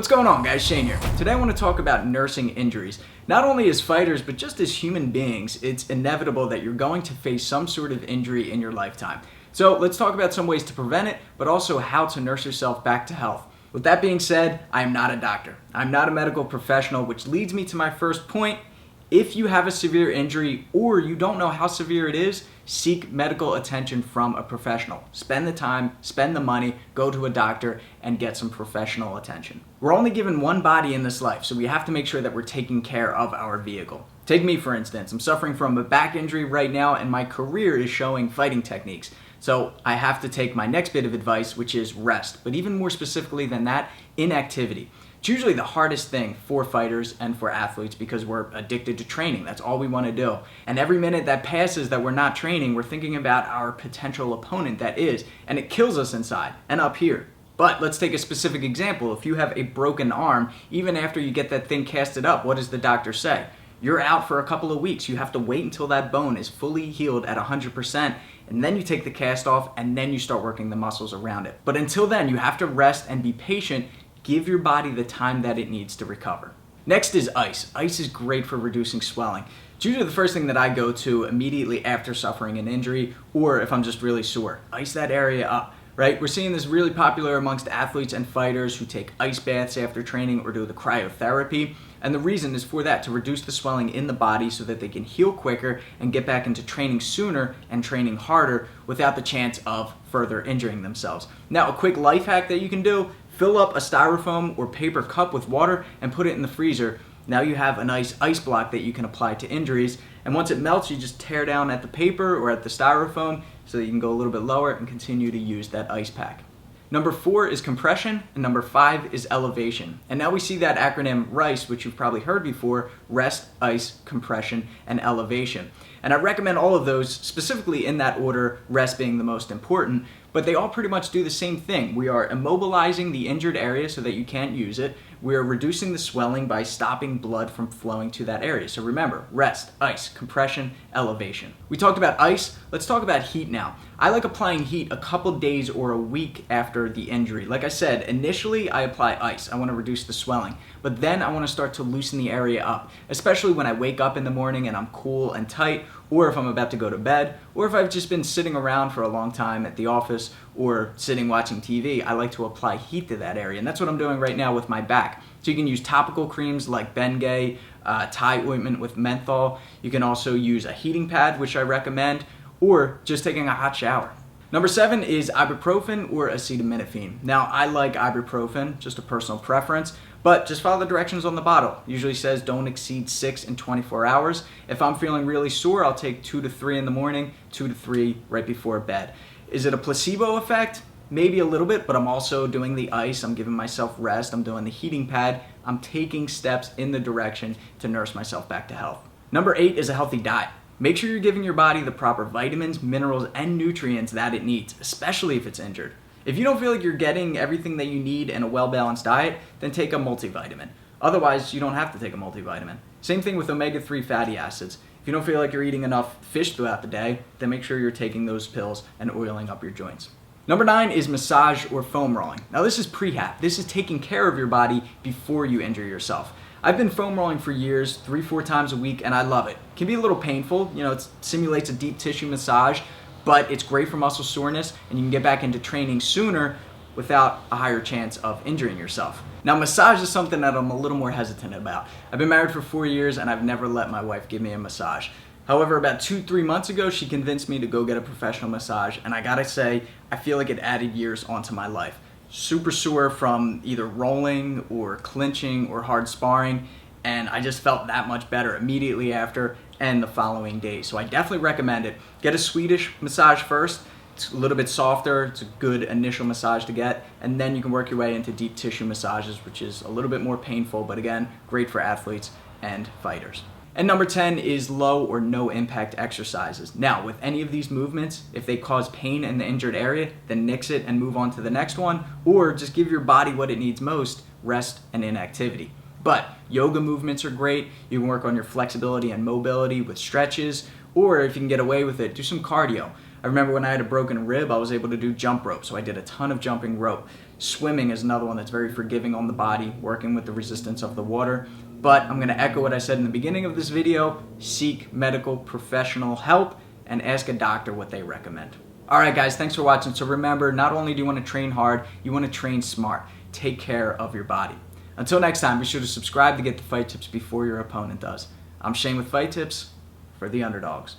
What's going on, guys? Shane here. Today I want to talk about nursing injuries. Not only as fighters, but just as human beings, it's inevitable that you're going to face some sort of injury in your lifetime. So let's talk about some ways to prevent it, but also how to nurse yourself back to health. With that being said, I am not a doctor. I'm not a medical professional, which leads me to my first point. If you have a severe injury or you don't know how severe it is, seek medical attention from a professional. Spend the time, spend the money, go to a doctor, and get some professional attention. We're only given one body in this life, so we have to make sure that we're taking care of our vehicle. Take me, for instance. I'm suffering from a back injury right now, and my career is showing fighting techniques. So I have to take my next bit of advice, which is rest. But even more specifically than that, inactivity. It's usually the hardest thing for fighters and for athletes because we're addicted to training. That's all we want to do. And every minute that passes that we're not training, we're thinking about our potential opponent that is, and it kills us inside and up here. But let's take a specific example. If you have a broken arm, even after you get that thing casted up, what does the doctor say? You're out for a couple of weeks. You have to wait until that bone is fully healed at 100%, and then you take the cast off, and then you start working the muscles around it. But until then, you have to rest and be patient. Give your body the time that it needs to recover. Next is ice. Ice is great for reducing swelling. It's usually the first thing that I go to immediately after suffering an injury, or if I'm just really sore. Ice that area up, right? We're seeing this really popular amongst athletes and fighters who take ice baths after training or do the cryotherapy. And the reason is for that, to reduce the swelling in the body so that they can heal quicker and get back into training sooner and training harder without the chance of further injuring themselves. Now, a quick life hack that you can do: fill up a styrofoam or paper cup with water and put it in the freezer. Now you have a nice ice block that you can apply to injuries. And once it melts, you just tear down at the paper or at the styrofoam so that you can go a little bit lower and continue to use that ice pack. Number 4 is compression, and number 5 is elevation. And now we see that acronym RICE, which you've probably heard before: rest, ice, compression, and elevation. And I recommend all of those specifically in that order, rest being the most important, but they all pretty much do the same thing. We are immobilizing the injured area so that you can't use it. We are reducing the swelling by stopping blood from flowing to that area. So remember, rest, ice, compression, elevation. We talked about ice. Let's talk about heat now. I like applying heat a couple days or a week after the injury. Like I said, initially I apply ice. I want to reduce the swelling. But then I want to start to loosen the area up, especially when I wake up in the morning and I'm cool and tight, or if I'm about to go to bed, or if I've just been sitting around for a long time at the office or sitting watching TV. I like to apply heat to that area, and that's what I'm doing right now with my back. So you can use topical creams like Bengay, Thai ointment with menthol. You can also use a heating pad, which I recommend, or just taking a hot shower. Number 7 is ibuprofen or acetaminophen. Now, I like ibuprofen, just a personal preference, but just follow the directions on the bottle. It usually says don't exceed 6 in 24 hours. If I'm feeling really sore, I'll take 2 to 3 in the morning, 2 to 3 right before bed. Is it a placebo effect? Maybe a little bit, but I'm also doing the ice, I'm giving myself rest, I'm doing the heating pad, I'm taking steps in the direction to nurse myself back to health. Number 8 is a healthy diet. Make sure you're giving your body the proper vitamins, minerals, and nutrients that it needs, especially if it's injured. If you don't feel like you're getting everything that you need in a well-balanced diet, then take a multivitamin. Otherwise, you don't have to take a multivitamin. Same thing with omega-3 fatty acids. If you don't feel like you're eating enough fish throughout the day, then make sure you're taking those pills and oiling up your joints. Number 9 is massage or foam rolling. Now this is prehab. This is taking care of your body before you injure yourself. I've been foam rolling for years, 3-4 times a week, and I love it. It can be a little painful, it simulates a deep tissue massage, but it's great for muscle soreness, and you can get back into training sooner without a higher chance of injuring yourself. Now, massage is something that I'm a little more hesitant about. I've been married for 4 years, and I've never let my wife give me a massage. However, about 2-3 months ago, she convinced me to go get a professional massage, and I gotta say, I feel like it added years onto my life. Super sore from either rolling or clinching or hard sparring, and I just felt that much better immediately after and the following days. So I definitely recommend it. Get a Swedish massage first. It's a little bit softer, it's a good initial massage to get, and then you can work your way into deep tissue massages, which is a little bit more painful, but again, great for athletes and fighters. And number 10 is low or no impact exercises. Now, with any of these movements, if they cause pain in the injured area, then nix it and move on to the next one, or just give your body what it needs most: rest and inactivity. But yoga movements are great. You can work on your flexibility and mobility with stretches, or if you can get away with it, do some cardio. I remember when I had a broken rib, I was able to do jump rope, so I did a ton of jumping rope. Swimming is another one that's very forgiving on the body, working with the resistance of the water. But I'm going to echo what I said in the beginning of this video: seek medical professional help and ask a doctor what they recommend. Alright guys, thanks for watching. So remember, not only do you want to train hard, you want to train smart. Take care of your body. Until next time, be sure to subscribe to get the fight tips before your opponent does. I'm Shane with Fight Tips for the underdogs.